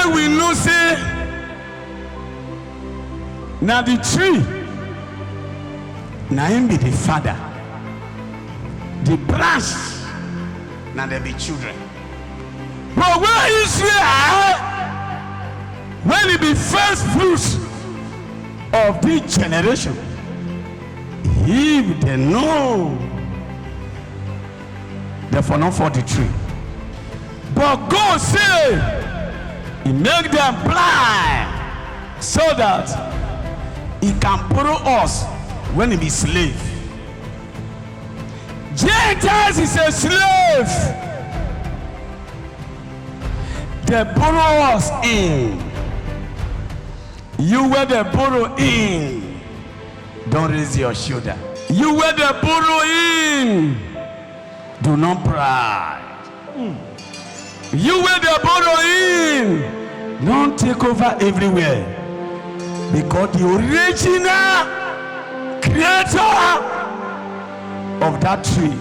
way we know say now the tree now him be the father, the branch now there be children. But where Israel, when it be first fruits of this generation, if they know, therefore not for the tree. But God say he make them blind so that he can borrow us when he be slave. Gentiles is a slave. They borrow us in. You where they borrow in, don't raise your shoulder. You where they borrow in, do not pride. You where they borrow in, don't take over everywhere. Because the original creator of that tree,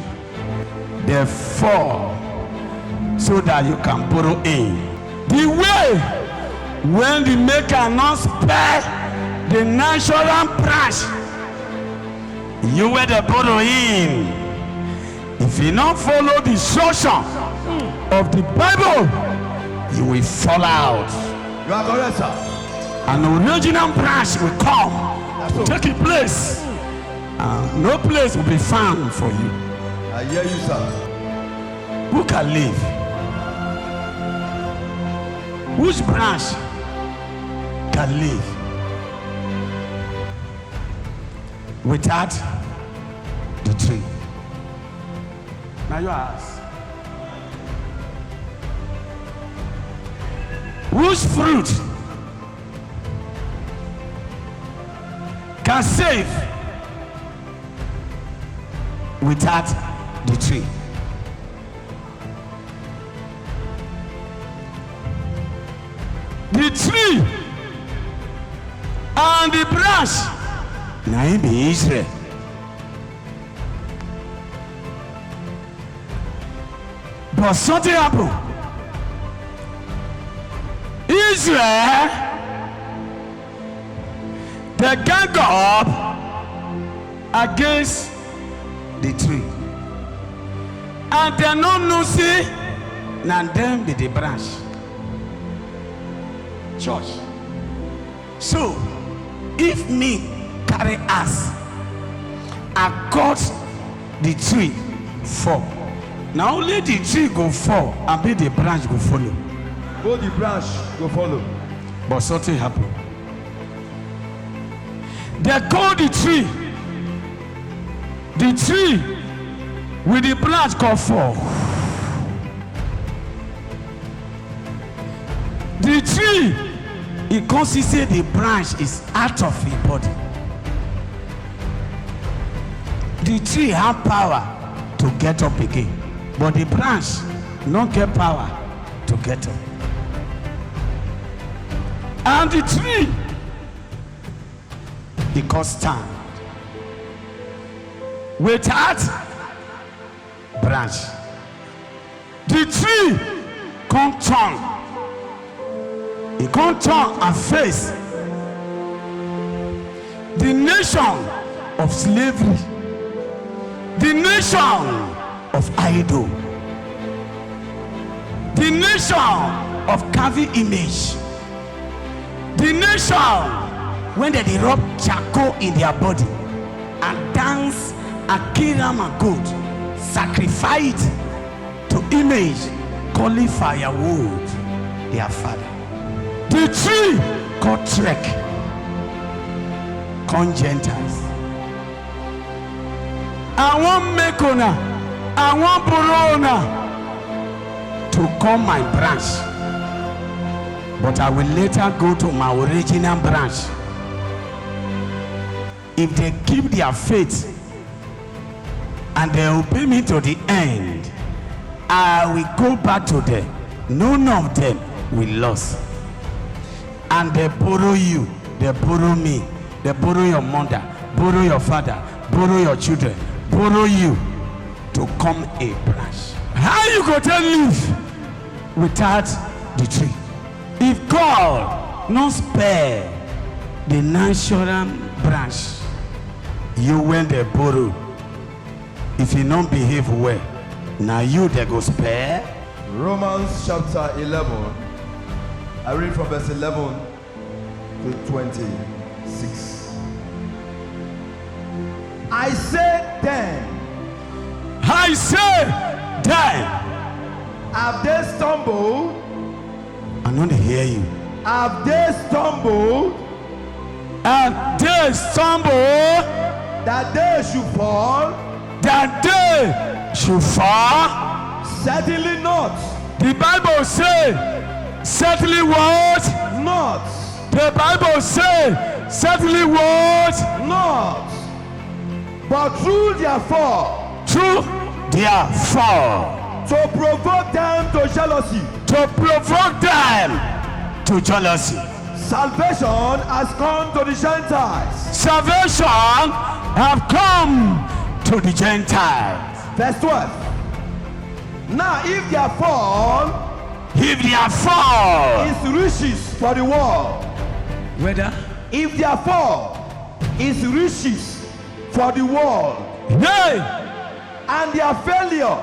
they fall so that you can borrow in. The way when the maker not spare the natural branch, you where they borrow in. If you not follow the instruction of the Bible, you will fall out. You are correct, sir. An original branch will come to take a place. No place will be found for you. I hear you, sir. Who can live? Which branch can live without the tree? Now you ask. Which fruit can save without the tree? The tree and the branch, now it be Israel. But something happened. Israel, they gang up against the tree, and they no know say na them be the branch. Church. So if me carry ass, I cut the tree fall. Now only the tree go fall and be the branch go follow. Both the branch go follow. But something happened. They call the tree with the branch go fall. The tree, it consists the branch is out of the body. The tree have power to get up again, but the branch don't get power to get up. And the tree, it can stand without branch. The tree can't turn. It can't turn and face the nation of slavery, the nation of idol, the nation of carving image, the nation when they rub charcoal in their body and dance and kill them and goat, sacrifice it to image, calling firewood their father. The tree called Trek, Gentiles. I want Mekona, I want Borona to come my branch, but I will later go to my original branch. If they keep their faith and they obey me to the end, I will go back to them. None of them will lose. And they borrow you, they borrow me, they borrow your mother, borrow your father, borrow your children, borrow you to come a branch. How you go to live without the tree? If God not spare the natural branch, you when they borrow, if you don't behave well, now you they go spare. Romans chapter 11. I read from verse 11 to 26. I say then, have they stumbled? I don't hear you. Have they stumbled And they stumble that they should fall? that they should fall. Certainly not. The Bible say, certainly what? Not. The Bible say, certainly what? Not. But through their fall, Through their fall, to provoke them to jealousy. to provoke them to jealousy. Salvation has come to the Gentiles. Salvation have come to the Gentiles. Verse 12. Now if their fall If their fall, is riches for the world, whether if their fall is riches for the world, they and their failure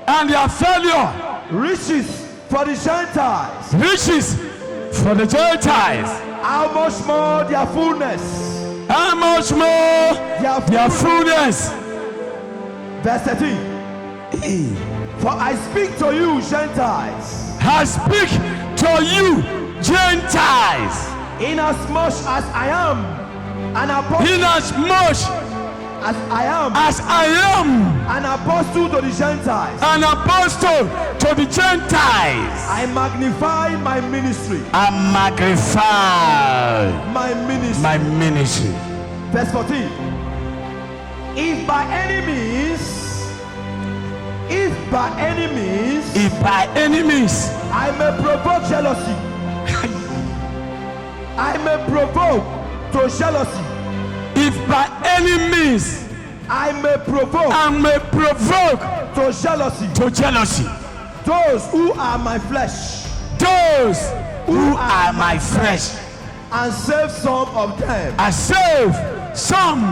and their failure riches for the Gentiles, riches for the Gentiles, how much more their fullness? how much more their fullness? Verse 13. For I speak to you, Gentiles, I speak to you, Gentiles, inasmuch as I am an apostle, inasmuch as I am as I am an apostle to the Gentiles, an apostle to the Gentiles, I magnify my ministry. I magnify My ministry. my ministry. Verse 14. If by any means, If by any means I may provoke jealousy, I may provoke to jealousy, if by any means I may provoke I may provoke to jealousy to jealousy those who are my flesh, those who are my flesh, and save some of them. I save some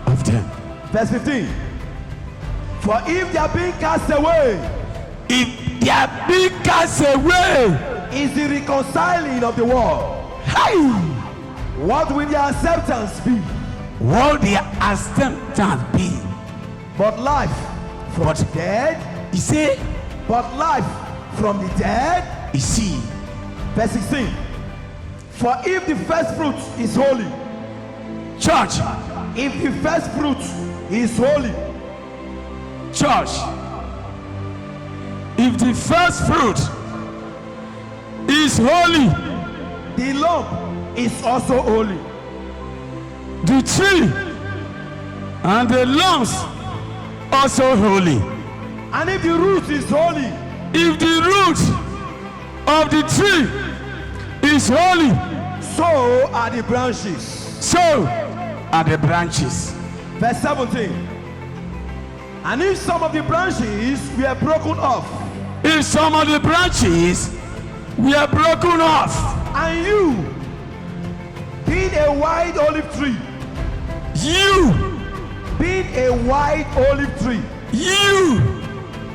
of them. Verse 15. For if they are being cast away, If they are being cast away, is the reconciling of the world, hey, what will their acceptance be? what their acceptance be? But life from But- the dead, You see, but life from the dead. you see, Verse 16. For if the first fruit is holy, church, if the first fruit is holy, church, if the first fruit is holy, the lump is also holy. the tree and the lumps also holy. And if the root is holy, If the root of the tree is holy, so are the branches. so are the branches. Verse 17. And if some of the branches were broken off, If some of the branches were broken off, and you, being a white olive tree, you, being a white olive tree,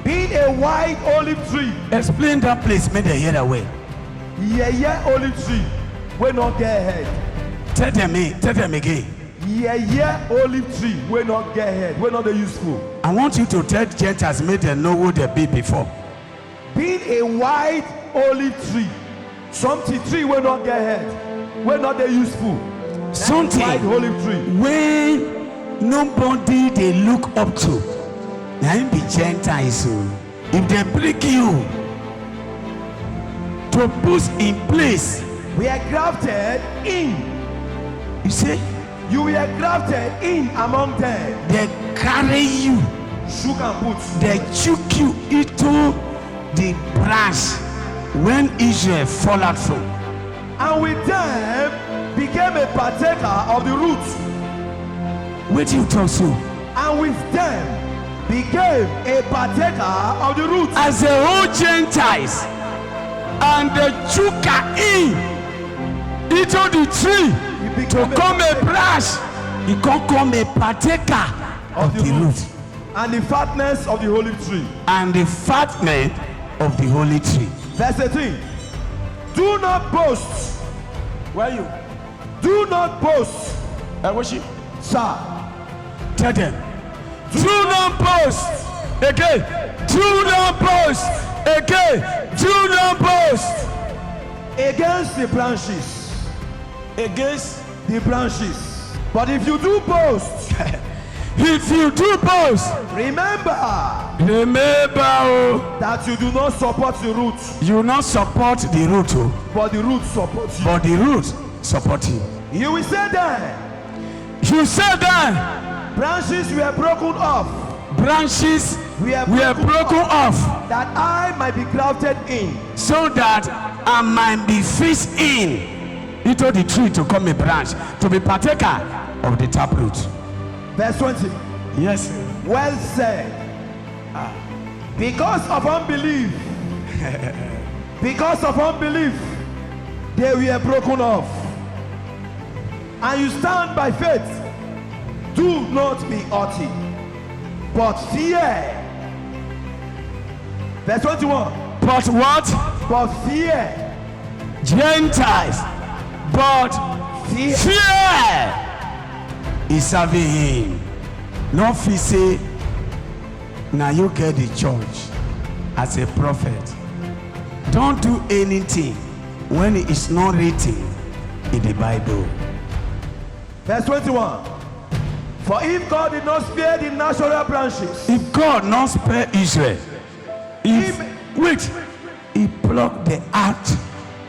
being a white olive tree, explain that place, make them hear that way. yeah, olive tree, we not get ahead. Tell them again. Yeah, olive tree, we not get ahead. We not the useful. I want you to tell Gentiles, make them know who they be before. Being a white olive tree, something tree we not get ahead. We not the useful. Something White olive tree. when nobody they look up to. Now him be Gentiles. So if they break you to put in place, We are grafted in. you see, You were grafted in among them. they carry you, Shook and put. they choke you into the branch when Israel fall out from. And with them became a partaker of the root. Wait till you talk so. And with them became a partaker of the root. As the whole Gentiles and the chuka in into the tree to come a branch. He can come a partaker of the root and the fatness of the holy tree. And the fatness of the holy tree. Verse 18. Do not boast. Where are you? Do not boast. Worship. Sir. Tell them. Do not boast. Again. Do not boast. Again. Do not boast. Against the branches. Against the branches. But if you do boast, if you do boast, remember that you do not support the root. You will not support the root, but the root supports you. But the root support you. You will say that. You say that branches were broken off. Branches were broken off. That I might be grafted in. So that I might be fixed in into the tree to come a branch, to be partaker of the taproot. Verse 20. Yes. Well said. Because of unbelief, they were broken off. And you stand by faith. Do not be haughty, but fear. Verse 21. But what? But fear. Gentiles. But fear is serving him. No fear say, now you get the church as a prophet. Don't do anything when it is not written in the Bible. Verse 21. For if God did not spare the natural branches, if God not spare Israel, he plucked the heart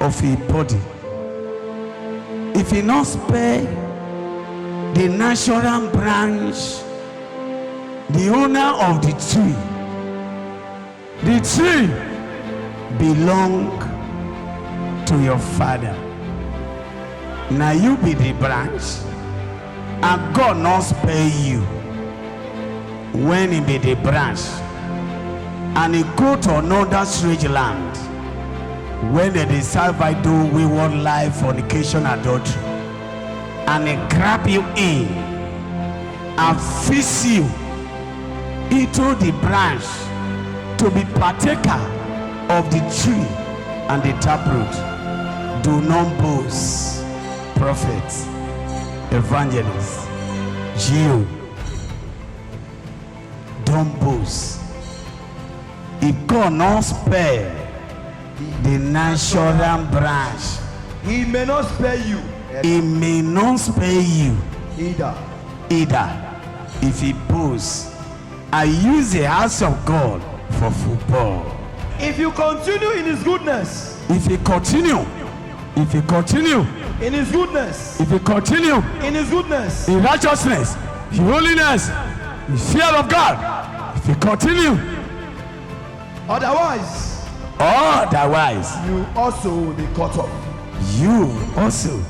of his body. If he not spare the natural branch, the owner of the tree belong to your father. Now you be the branch, and God not spare you when he be the branch, and he go to another strange land when they decide by do wayward life, fornication, adultery, and he grab you in and fix you into the branch to be partaker of the tree and the taproot. Do not boast, prophets, evangelists, Jew. Don't boast. If God not spare the natural branch, he may not spare you. He may not spare you either. If he boasts, I use the house of God for football. If you continue in his goodness, if you continue in his goodness, if you continue in his goodness, in righteousness, in holiness, in fear of God, if you continue, otherwise you also will be cut off. You also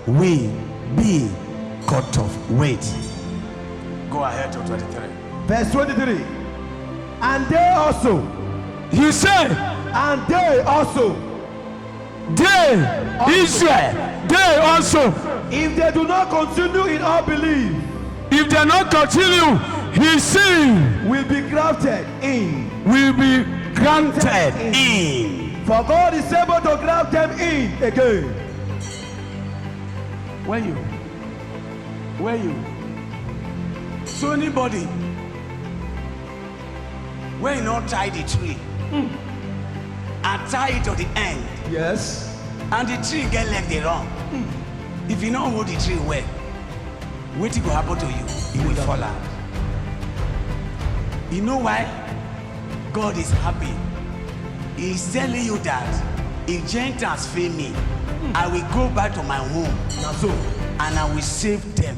will be cut off. Wait. Go ahead to 23. Verse 23. And they also. You say. And they also. Israel. They also. If they do not continue in unbelief. If they not continue, his sin will be grafted in. Will be granted in. For God is able to graft them in again. Where you? So anybody when you not tie the tree and tie it to the end. Yes. And the tree get like the wrong. If you don't hold the tree well, what will happen to you? You will fall out. You know why? God is happy. He's telling you that if Gentiles fail me, I will go back to my home. So. And I will save them.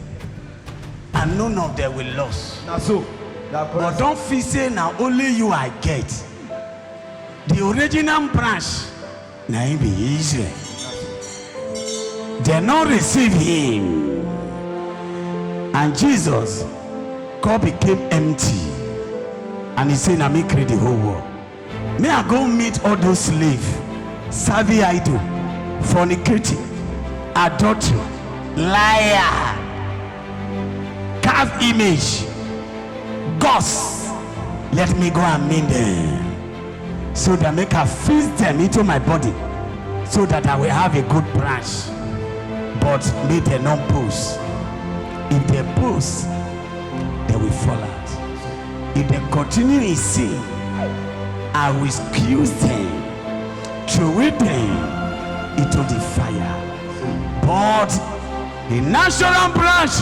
And none of them will lose. So. But don't feel say now only you I get. The original branch, now he be Israel. They not receive him. And Jesus, God became empty. And he said, now me create the whole world. May I go meet all those slaves serving idol, fornicating, adultery, liar, carved image, gods. Let me go and meet them, so that make I fix them into my body, so that I will have a good branch. But may they not post. If they post, they will fall out. If they continue in sin, I will excuse them, throw them into the fire. But the natural branch,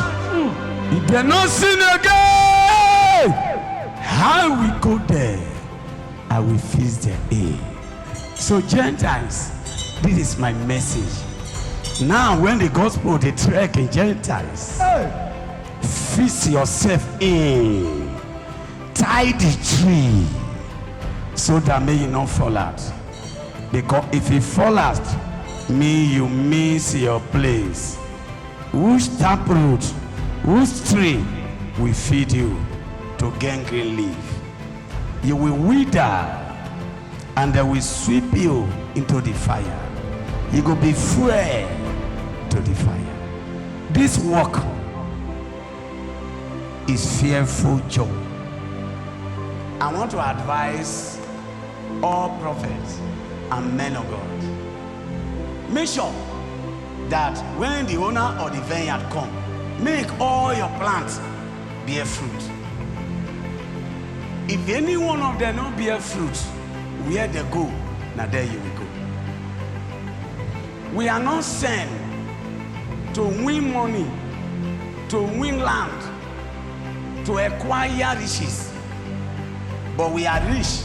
if they not sin again, how we go there, I will fix them in. So Gentiles, this is my message. Now when the gospel they trek in Gentiles, fix yourself in, tie the tree, so that may you not fall out. Because if you fall out, may you miss your place. Which taproot, which tree will feed you to gain green leaf? You will wither, and they will sweep you into the fire. You will be fuel to the fire. This work is fearful job. I want to advise all prophets and men of God. Make sure that when the owner of the vineyard come, make all your plants bear fruit. If any one of them not bear fruit, where they go, now there you will go. We are not sent to win money, to win land, to acquire riches, but we are rich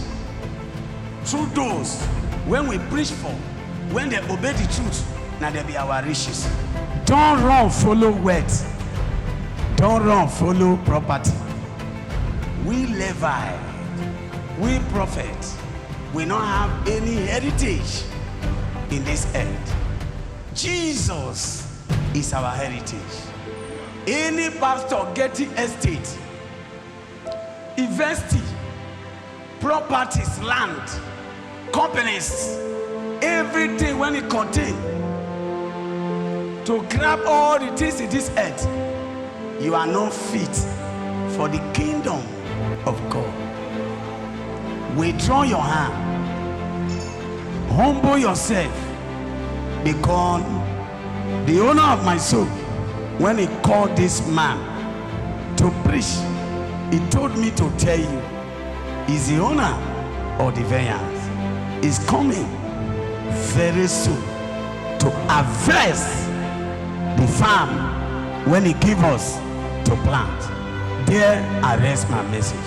through those when we preach for, when they obey the truth, now they be our riches. Don't run follow wealth. Don't run follow property. We Levi, we prophets, we don't have any heritage in this earth. Jesus is our heritage. Any pastor getting estate, investing, properties, land, companies, everything when it contains, to grab all the things in this earth, you are not fit for the kingdom of God. Withdraw your hand, humble yourself, because the owner of my soul, when he called this man to preach, he told me to tell you, he's the owner of the vineyard. He's coming very soon to harvest the farm when he gives us to plant. There I rest my message.